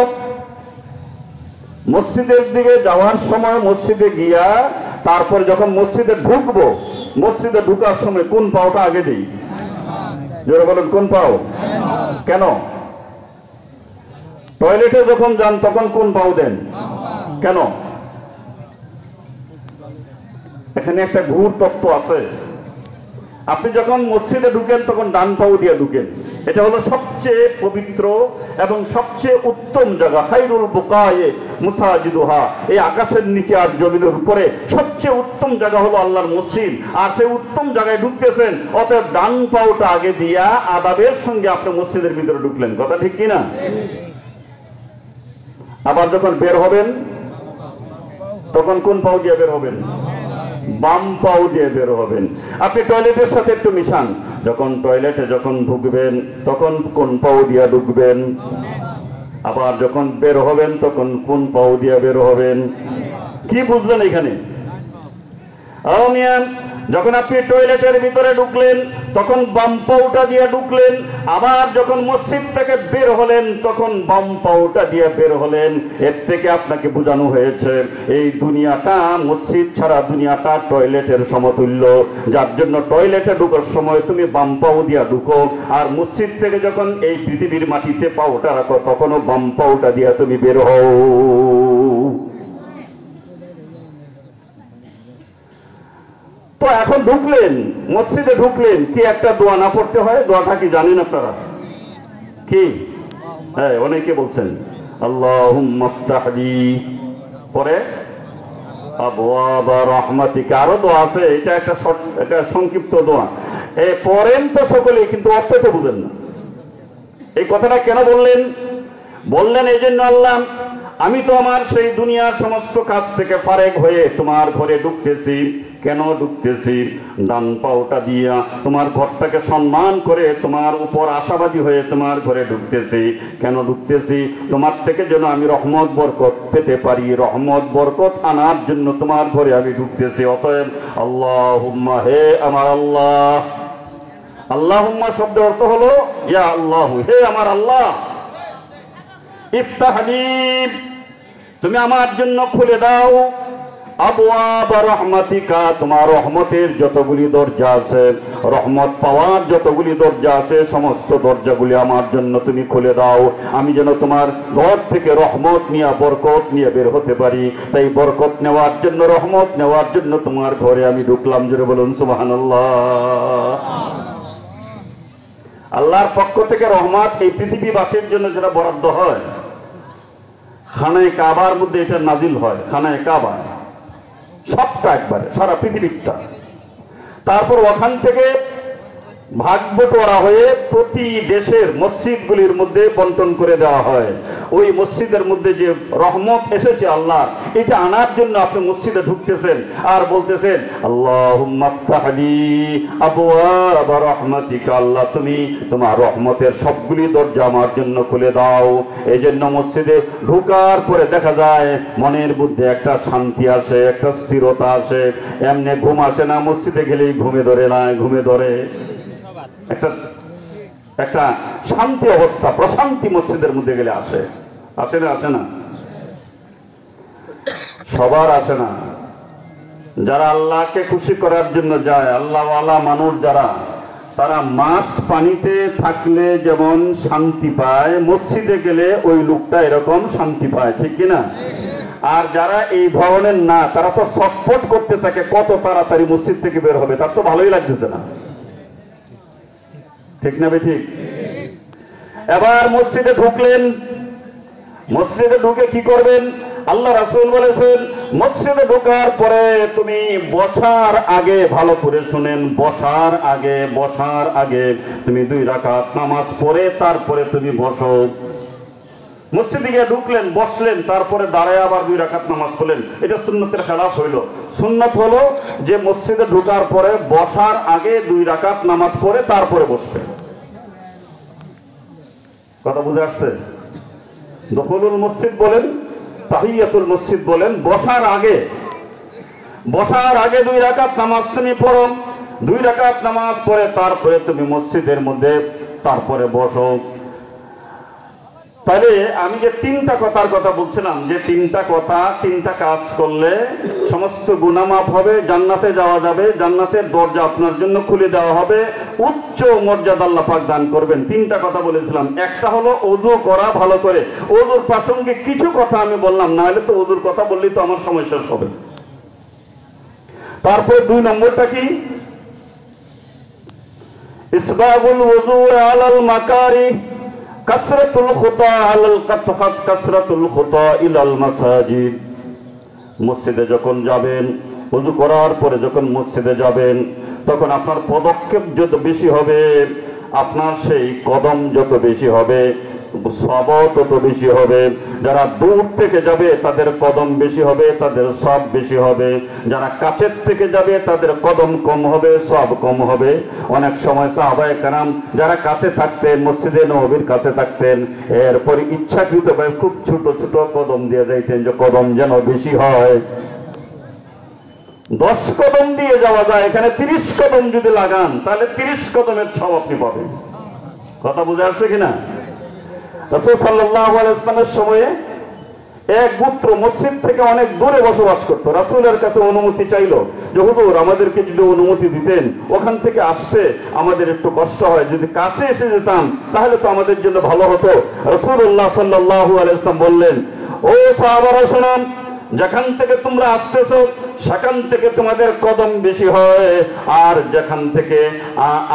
মসজিদের দিকে যাওয়ার সময় মসজিদে গিয়া তারপর যখন মসজিদে ঢুকবো, মসজিদে ঢুকার সময় কোন পাওটা আগে দিই? জোরে বলেন, কোন পাও? কেন? টয়লেটে যখন যান তখন কোন পাও দেন? কেন? এখানে একটা ঘুর তত্ত্ব আছে। আপনি যখন মসজিদে ঢুকেন তখন ডান পাও দিয়ে ঢুকেন। এটা হলো সবচেয়ে পবিত্র এবং সবচেয়ে উত্তম জায়গা। খায়রুল বুকায়ে মুসাজিদুহা, এই আকাশের নিচে আর জমিনের উপরে সবচেয়ে উত্তম জায়গা হলো আল্লাহর মসজিদ। আর সেই উত্তম জায়গায় ঢুকতেছেন, অতএব ডান পাওটা আগে দিয়া আদাবের সঙ্গে আপনি মসজিদের ভিতরে ঢুকলেন। কথা ঠিক কিনা? আবার যখন বের হবেন তখন কোন পাও দিয়ে বের হবেন? বাম পাও দিয়ে বের হবেন। আপনি টয়লেটের সাথে একটু মিশান, যখন টয়লেটে যখন ঢুকবেন তখন কোন পাও দিয়ে ঢুকবেন? আবার যখন বের হবেন তখন কোন পাও দিয়ে বের হবেন? কি বুঝলেন এখানে? যখন আপনি টয়লেটের ভিতরে ঢুকলেন তখন বাম পাওটা দিয়ে ঢুকলেন, আবার যখন মসজিদ থেকে বের হলেন তখন বাম পাওটা দিয়ে বের হলেন। এর থেকে আপনাকে বোঝানো হয়েছে এই দুনিয়াটা, মসজিদ ছাড়া দুনিয়াটা টয়লেটের সমতুল্য, যার জন্য টয়লেটে ঢুকার সময় তুমি বাম পাও দিয়ে ঢুকো, আর মসজিদ থেকে যখন এই পৃথিবীর মাটিতে পাওটা রাখো তখনও বাম পাওটা দিয়ে তুমি বের হও। তো এখন ঢুকলেন, মসজিদে ঢুকলেন, কি একটা দোয়া না পড়তে হয়? দোয়াটা কি জানেন আপনারা? কি? হ্যাঁ, অনেকে বলছেন আল্লাহুম্মা ইফতাহলি, পরে আবওয়াবা রাহমাতিকা, আরো দোয়া আছে। এটা একটা সংক্ষিপ্ত দোয়া। পড়েন তো সকলেই, কিন্তু অর্থ তো বুঝেন না। এই কথাটা কেন বললেন? বললেন এই জন্য, আল্লাহ আমি তো আমার সেই দুনিয়ার সমস্ত কাজ থেকে ফারেক হয়ে তোমার ঘরে ঢুকতেছি। কেন ঢুকতেছি? ডান পাওটা দিয়া তোমার ঘরটাকে সম্মান করে তোমার উপর আশাবাদী হয়ে তোমার ঘরে ঢুকতেছি। কেন ঢুকতেছি? তোমার থেকে যেন আমি রহমত বরকত পেতে পারি, রহমত বরকত আনার জন্য তোমার ঘরে আমি ঢুকতেছি। অতএব আল্লাহুম্মা, হে আমার আল্লাহ। আল্লাহুম্মা শব্দের অর্থ হলো ইয়া আল্লাহ, হে আমার আল্লাহ। ইফতাহলি, তুমি আমার জন্য খুলে দাও আবওয়াবা রাহমাতিকা, তোমার রহমতের যতগুলি দরজা আছে, রহমত পাওয়ার যতগুলি দরজা আছে, সমস্ত দরজাগুলি আমার জন্য তুমি খুলে দাও। আমি যেন তোমার ঘর থেকে রহমত নিয়ে, বরকত নিয়ে বের হতে পারি। তাই বরকত নেওয়ার জন্য, রহমত নেওয়ার জন্য তোমার ঘরে আমি ঢুকলাম। জোরে বলুন সুবহানাল্লাহ। আল্লাহর পক্ষ থেকে রহমত এই পৃথিবীবাসীর জন্য যেটা বরাদ্দ হয়, খানায়ে কাবার মধ্যে এটা নাজিল হয়। খানায়ে কাবা সবটা একবারে, সারা পৃথিবীটা। তারপর ওখান থেকে ভাগ বটোয়ারা হয়ে প্রতি দেশের মসজিদগুলির মধ্যে বন্টন করে দেওয়া হয়। ওই মসজিদের মধ্যে যে রহমত এসেছে আল্লাহ, এটা আনার জন্য আপনি মসজিদে ঢুকতেছেন আর বলতেছেন আল্লাহুম্মা ইফতাহলি আবওয়াবা রাহমাতিকা, আল্লাহ তুমি তোমার রহমতের সবগুলি দরজা আমার জন্য খুলে দাও। এই জন্য মসজিদে ঢুকার পরে দেখা যায় মনের মধ্যে একটা শান্তি আসে, একটা স্থিরতা আসে। এমনি ঘুম আসে না, মসজিদে গেলেই ঘুমে ধরে না, ঘুমে ধরে। একটা শান্তি অবস্থা, প্রশান্তি মসজিদের মধ্যে গেলে আসে। আসে না? আসে না? সবার আসে না। যারা আল্লাহকে খুশি করার জন্য যায়, আল্লাহওয়ালা মানুষ যারা, তারা মাছ পানিতে থাকলে যেমন শান্তি পায়, মসজিদে গেলে ওই লোকটা এরকম শান্তি পায়। ঠিক কিনা? আর যারা এই ধরনের না, তারা তো ছটফট করতে থাকে কত তাড়াতাড়ি মসজিদ থেকে বের হবে, তার তো ভালোই লাগতেছে না। ঠিক না ঠিক? এবার মসজিদে ঢুকলেন, মসজিদে ঢুকে কি করবেন? আল্লাহ রাসূল বলেছেন মসজিদে ঢোকার পরে তুমি বসার আগে, ভালো করে শুনেন, বসার আগে তুমি 2 রাকাত নামাজ পড়ে তারপরে তুমি বসো। মসজিদে গিয়ে ঢুকলেন, বসলেন, তারপরে দাঁড়ায় আবার 2 রাকাত নামাজ পড়লেন, এটা সুন্নতের খেলাফ হইল। সুন্নত হলো যে মসজিদে ঢোকার পরে বসার আগে 2 রাকাত নামাজ পড়ে তারপরে বসবে। কথা বুঝে আসছে? দুখুলুল মসজিদ বলেন, তাহিয়াতুল মসজিদ বলেন, বসার আগে 2 রাকাত নামাজ তুমি পড়ো, 2 রাকাত নামাজ পড়ে তারপরে তুমি মসজিদের মধ্যে তারপরে বসো। তাহলে আমি যে 3টা কথার কথা বলছিলাম, যে 3টা কথা, 3টা কাজ করলে সমস্ত গুনাহ মাফ হবে, জান্নাতে যাওয়া যাবে, জান্নাতের দরজা আপনার জন্য খুলে দেওয়া হবে, উচ্চ মর্যাদা আল্লাহ পাক দান করবেন। 3টা কথা বলেছিলাম। একটা হলো ওযু করা ভালো করে। ওযুর প্রাসঙ্গিক কিছু কথা আমি বললাম, না হলে তো ওযুর কথা বললেই তো আমার সময় শেষ হবে। তারপর 2 নম্বরটা কি? ইসবাগুল ওযু আলাল মাকারি কাসরাতুল খুতা আলাল কাতফাত কাসরাতুল খুতা ইলাল মাসাজিদ। মসজিদে যখন যাবেন, ওযু করার পরে যখন মসজিদে যাবেন, তখন আপনার পদক্ষেপ যত বেশি হবে, আপনার সেই কদম যত বেশি হবে, সওয়াব তত বেশি হবে। যারা দূর থেকে যাবে তাদের কদম বেশি হবে, তাদের সওয়াব বেশি হবে। যারা কাছের থেকে যাবে তাদের কদম কম হবে, সওয়াব কম হবে। অনেক সময় সাহাবায়ে কেরাম যারা কাছে থাকতেন, মসজিদে নববীর কাছে থাকতেন, এরপর ইচ্ছাকৃতভাবে খুব ছোট ছোট কদম দিয়ে যাইতেন, যে কদম যেন বেশি হয়। 10 কদম দিয়ে যাওয়া যায়, এখানে 30 কদম যদি লাগান তাহলে 30 কদমের সওয়াব আপনি পাবেন। কথা বুঝে আসছে কিনা? রাসূল সাল্লাল্লাহু আলাইহি ওয়াসাল্লামের সময়ে এক গোত্র মসজিদ থেকে অনেক দূরে বসবাস করত। রাসূলের কাছে অনুমতি চাইলো যে হুজুর আমাদেরকে যদি অনুমতি দিতেন, ওখান থেকে আসতে আমাদের একটু কষ্ট হয়, যদি কাছে এসে যেতাম তাহলে তো আমাদের জন্য ভালো হতো। রাসূলুল্লাহ সাল্লাল্লাহু আলাইহি ওয়াসাল্লাম বললেন, ও সাহাবারা শুনুন, যেখান থেকে তোমরা আসতেছো সেখান থেকে তোমাদের কদম বেশি হয়, আর যেখান থেকে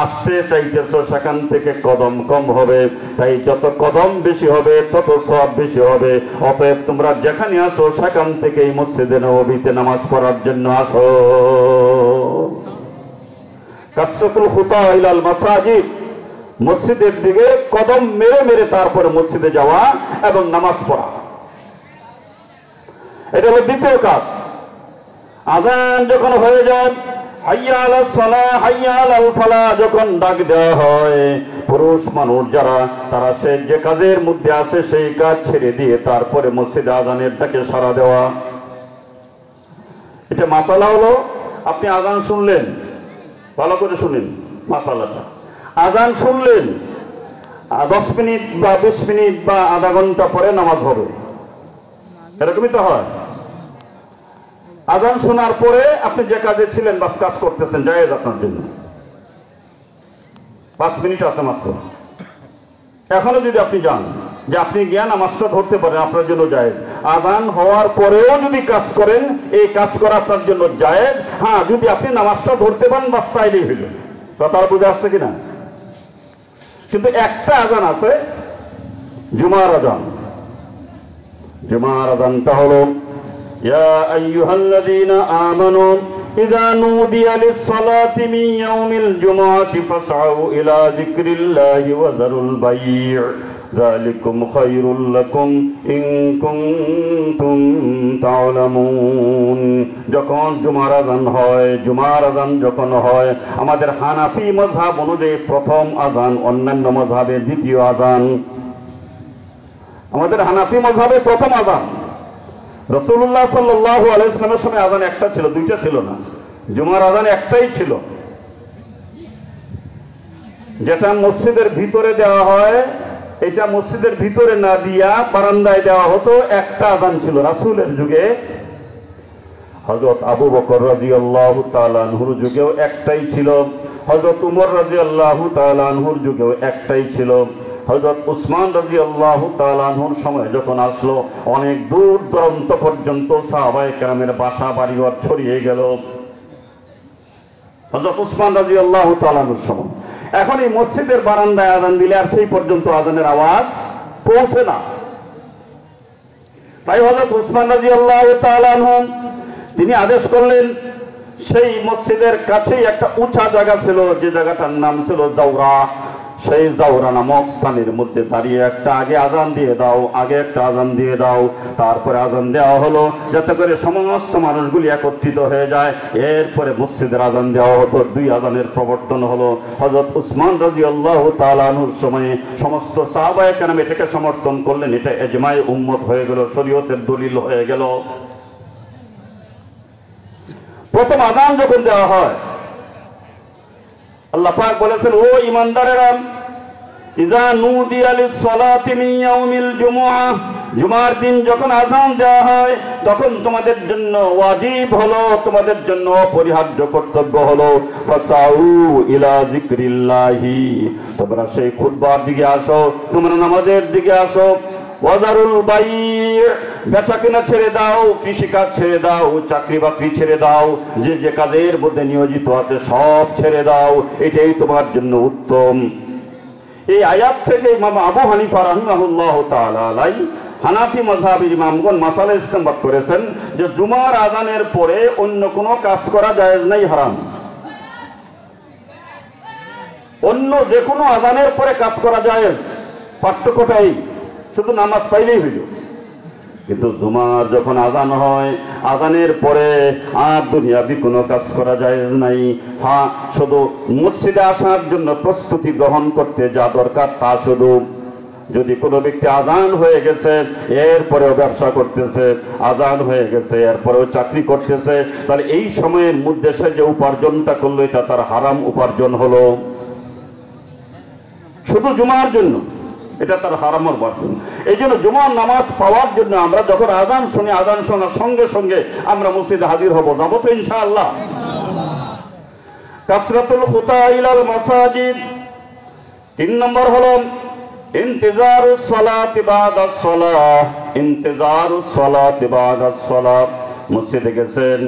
আসতে চাইতেছো সেখান থেকে কদম কম হবে। তাই যত কদম বেশি হবে তত সওয়াব বেশি হবে। অতএব তোমরা যেখানে আসো সেখান থেকে মসজিদে নববীতে নামাজ পড়ার জন্য আসো। কাসরাতুল খুতা ইলাল মাসাজিদ, মসজিদের দিকে কদম মেরে মেরে তারপরে মসজিদে যাওয়া এবং নামাজ পড়া, এটা হলো দ্বিতীয় কাজ। আযান যখন হয়ে যায়, হাইয়া আলাস সালাহ হাইয়া আলাল ফালাহ যখন ডাক দেওয়া হয়, পুরুষ মানুষ যারা, তারা সে যে কাজের মধ্যে আছে সেই কাজ ছেড়ে দিয়ে তারপরে মসজিদে আযানের ডাকে সাড়া দেওয়া। এটা মাসালা হলো, আপনি আযান শুনলেন, ভালো করে শুনেন মাসালাটা। আযান শুনলেন, 10 মিনিট বা 20 মিনিট বা আধা ঘন্টা পরে নামাজ হবে, এরকমই তো হয়। আযান শোনার পরে আপনি যে কাজে ছিলেন বাস কাজ করতেছেন, জায়েজ আপনার জন্য। 5 মিনিট আছে মাত্র, এখনো যদি আপনি যান, যে আপনি জ্ঞান নামাজটা ধরতে পারেন, আপনার জন্য জায়েজ। আযান হওয়ার পরেও যদি কাজ করেন, এই কাজ করা আপনার জন্য জায়েজ। হ্যাঁ, যদি আপনি নামাজটা ধরতে পারেন বাস চাইলেই হইল। তার বুঝে আসছে কিনা? কিন্তু একটা আযান আছে, জুমার আযান। জুমার আযানটা হলো, ইয়া আইয়ুহাল্লাযীনা আমানু ইযা নুদিয়া লিস-সালাতি মিন ইয়াউমিল জুমআতি ফাসআউ ইলা যিকরিল্লাহি ওয়া যারুল বাই', যালিকুম খায়রুল লাকুম ইন কুনতুম তা'লামুন। যখন জুমার আযান হয়, জুমার আযান যখন হয়, আমাদের হানাফি মাযহাব অনুযায়ী প্রথম আযান, অন্যান্য মাযহাবে দ্বিতীয় আযান। আমাদের হানাফি মাযহাবে প্রথম আযান। রাসূলুল্লাহ সাল্লাল্লাহু আলাইহি ওয়াসাল্লামের সময় আযান একটা ছিল, দুইটা ছিল না। জুমার আযান একটাই ছিল, যেটা মসজিদের ভিতরে দেওয়া হয়। এটা মসজিদের ভিতরে না দিয়া বারান্দায় দেওয়া হতো। একটা আযান ছিল রাসূলের যুগে, হযরত আবু বকর রাদিয়াল্লাহু তাআলা আনহুর যুগেও একটাই ছিল, হযরত উমর রাদিয়াল্লাহু তাআলা আনহুর যুগেও একটাই ছিল। হযরত উসমান রাদিয়াল্লাহু তাআলা আনহুর সময় যখন আসলো, অনেক দূর দূরান্ত পর্যন্ত সাহাবায়ে কেরামের বাসা বাড়িঘর ছড়িয়ে গেল। হযরত উসমান রাদিয়াল্লাহু তাআলা আনহুর সময় এখন এই মসজিদের বারান্দায় আজান দিলে আর সেই পর্যন্ত আজানের আওয়াজ পৌঁছে না। তাই হযরত উসমান রাদিয়াল্লাহু তাআলা আনহু তিনি আদেশ করলেন, সেই মসজিদের কাছেই একটা উঁচা জায়গা ছিল, যে জায়গাটার নাম ছিল জাওরা, সেই জাওরা নামক স্থানের মধ্যে দাঁড়িয়ে একটা আগে আজান দিয়ে দাও, আগে একটা আজান দিয়ে দাও। তারপরে আজান দেওয়া হলো যাতে করে সমস্ত মানুষগুলি একত্রিত হয়ে যায়। এরপরে মসজিদের আজান দেওয়া হতো। দুই আজানের প্রবর্তন হলো। হযরত উসমান রাদিয়াল্লাহু তাআলা আনহুর সময়ে সমস্ত সাহাবায়ে কেরাম এটাকে সমর্থন করলেন। এটা ইজমায়ে উম্মত হয়ে গেল, শরীয়তের দলিল হয়ে গেল। প্রথম আজান যখন দেওয়া হয়, আল্লাহ পাক বলেছেন, ও ঈমানদারেরা, ইযা নুদিয়া লিস-সালাতি মিন ইয়াউমিল জুমআহ, জুমার দিন যখন আযান দেওয়া হয় তখন তোমাদের জন্য ওয়াজিব হলো, তোমাদের জন্য অপরিহার্য কর্তব্য হলো, ফাসাউ ইলা যিকরিল্লাহি, তোমরা সেই খুতবার দিকে আসো, তোমরা নামাজের দিকে আসো। ওয়াজারুল বাই, বেচা কেনা ছেড়ে দাও, কৃষিকাজ ছেড়ে দাও, চাকরি বাকরি ছেড়ে দাও, যে যে কাজের মধ্যে নিয়োজিত আছে সব ছেড়ে দাও, এটাই তোমার জন্য উত্তম। এই আয়াত থেকে ইমাম আবু হানিফা রাহিমাহুল্লাহু তাআলা আলাইহি, হানাফি মাযহাবের ইমামগণ মাসালা ইসতিমবাত করেছেন যে জুমার আযানের পরে অন্য কোনো কাজ করা জায়েজ নাই, হারাম। অন্য যে কোনো আযানের পরে কাজ করা জায়েজ, পার্থক্যটাই শুধু নামাজ পাইলেই হইল। কিন্তু জুমার যখন আযান হয়, আযানের পরে আর দুনিয়াবি কোনো কাজ করা যায় নাই। হ্যাঁ, শুধু মসজিদে আসার জন্য প্রস্তুতি গ্রহণ করতে যা দরকার তা শুধু। যদি কোনো ব্যক্তি আযান হয়ে গেছে এরপরেও ব্যবসা করতেছে, আযান হয়ে গেছে এরপরেও চাকরি করতেছে, তাহলে এই সময়ের মধ্যে সে যে উপার্জনটা করলো এটা তার হারাম উপার্জন হলো। শুধু জুমার জন্য এটা তার হারাম উপার্জন। এই জন্য জুমার নামাজ পাওয়ার জন্য আমরা যখন আযান শুনি, আযান শোনার সঙ্গে সঙ্গে আমরা মসজিদে হাজির হব, যাবো তো ইনশাআল্লাহ। কাসরাতুল খুতা ইলাল মাসাজিদ। 3 নম্বর হলো ইন্তিজারুস সালাতি বাদাস সালাহ, ইন্তিজারুস সালাতি বাদাস সালাহ। মসজিদে গেছেন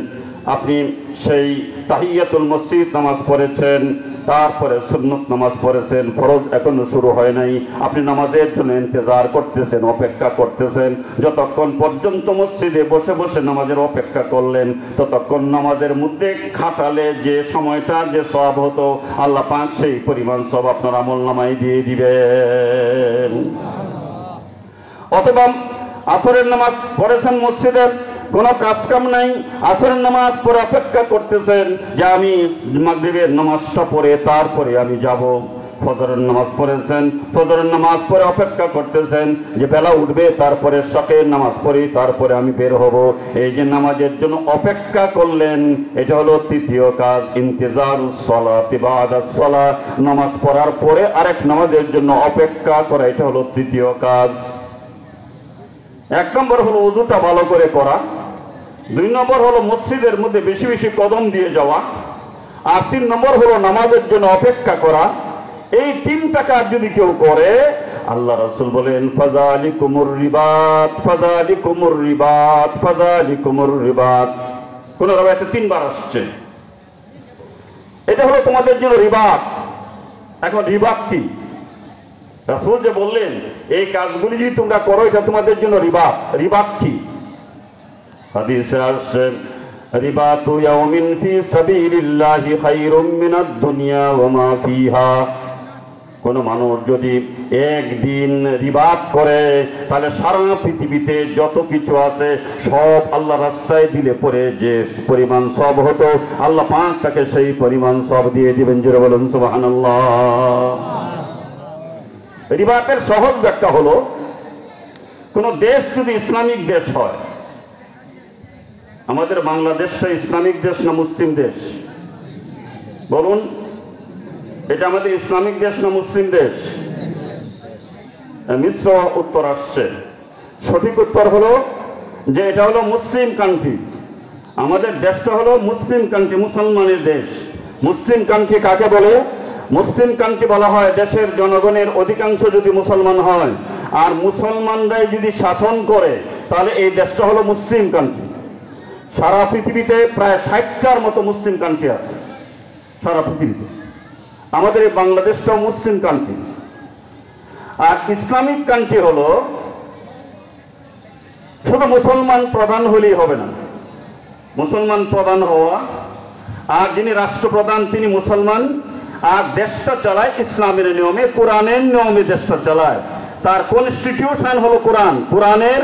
আপনি, সেই তাহিয়াতুল মসজিদ নামাজ পড়েছেন, তারপরে সুন্নত নামাজ পড়েছেন, ফরজ এখনো শুরু হয় নাই, আপনি নামাজের জন্য ইন্তজার করতেছেন, অপেক্ষা করতেছেন। যতক্ষণ পর্যন্ত মসজিদে বসে বসে নামাজের অপেক্ষা করলেন, ততক্ষণ নামাজের মধ্যে খাটালে যে সময়টা যে সওয়াব হতো, আল্লাহ পাক সেই পরিমাণ সওয়াব আপনার আমলনামায় দিয়ে দিবেন। অথবা আসরের নামাজ পড়েছেন মসজিদে, কোনো কাজ কাম নাই, আসরের নামাজ পড়ে অপেক্ষা করতেছেন যে আমি মাগরিবের নামাজটা পড়ে তারপরে আমি যাব। ফজরের নামাজ পড়েছেন, ফজরের নামাজ পড়ে অপেক্ষা করতেছেন যে বেলা উঠবে, তারপরে শফের নামাজ পড়ি, তারপরে আমি বের হব। এই যে নামাজের জন্য অপেক্ষা করলেন, এটা হলো তৃতীয় কাজ, ইন্তিজারুস সালাতি বাদাস সালাহ। নামাজ পড়ার পরে আরেক নামাজের জন্য অপেক্ষা করা, এটা হলো তৃতীয় কাজ। 1 নম্বর হলো ওযুটা ভালো করে করা, 2 নম্বর হলো মসজিদের মধ্যে বেশি বেশি কদম দিয়ে যাওয়া, আর 3 নম্বর হলো নামাজের জন্য অপেক্ষা করা। এই 3টা কাজ যদি কেউ করে, আল্লাহ রাসূল বলেন ফাযালিকুমুর রিবাত, ফাযালিকুমুর রিবাত, ফাযালিকুমুর রিবাত। কোন রাওয়ায়াতে 3 বার আসছে। এটা হলো তোমাদের জন্য রিবাত। এখন রিবাত কি? রাসূল যে বললেন এই কাজগুলি যদি তোমরা করো এটা তোমাদের জন্য রিবাত। রিবাত কি? হাদিসে আসছে, রিবাতু ইয়াউমিন ফি সাবিলিল্লাহি খায়রুম মিনাদ দুনিয়া ওয়া মা ফিহা। কোন মানুষ যদি একদিন রিবাত করে, তাহলে সারা পৃথিবীতে যত কিছু আছে সব আল্লাহ রাস্তায় দিলে পরে যে পরিমাণ সওয়াব হতো, আল্লাহ পাক তাকে সেই পরিমাণ সওয়াব দিয়ে দিবেন। জোরে বলুন সুবহানাল্লাহ। রিবাতের সহজ ব্যাখ্যা হলো, কোন দেশ যদি ইসলামিক দেশ হয়, আমাদের বাংলাদেশটা ইসলামিক দেশ না মুসলিম দেশ? বলুন, এটা আমাদের ইসলামিক দেশ না মুসলিম দেশ? মিশ্র উত্তর আসছে। সঠিক উত্তর হলো যে এটা হলো মুসলিম কান্ট্রি। আমাদের দেশটা হলো মুসলিম কান্ট্রি, মুসলমানের দেশ। মুসলিম কান্ট্রি কাকে বলে? মুসলিম কান্ট্রি বলা হয় দেশের জনগণের অধিকাংশ যদি মুসলমান হয় আর মুসলমানরাই যদি শাসন করে, তাহলে এই দেশটা হলো মুসলিম কান্ট্রি। সারা পৃথিবীতে প্রায় 60টার মতো মুসলিম কান্ট্রি আছে সারা পৃথিবীতে। আমাদের এই বাংলাদেশটা মুসলিম কান্ট্রি, আর ইসলামিক কান্ট্রি হলো শুধু মুসলমান প্রধান হলেই হবে না, মুসলমান প্রধান হওয়া, আর যিনি রাষ্ট্রপ্রধান তিনি মুসলমান, আর দেশটা চালায় ইসলামের নিয়মে, কোরআনের নিয়মে দেশটা চালায়, তার কনস্টিটিউশন হলো কোরআন, কোরআনের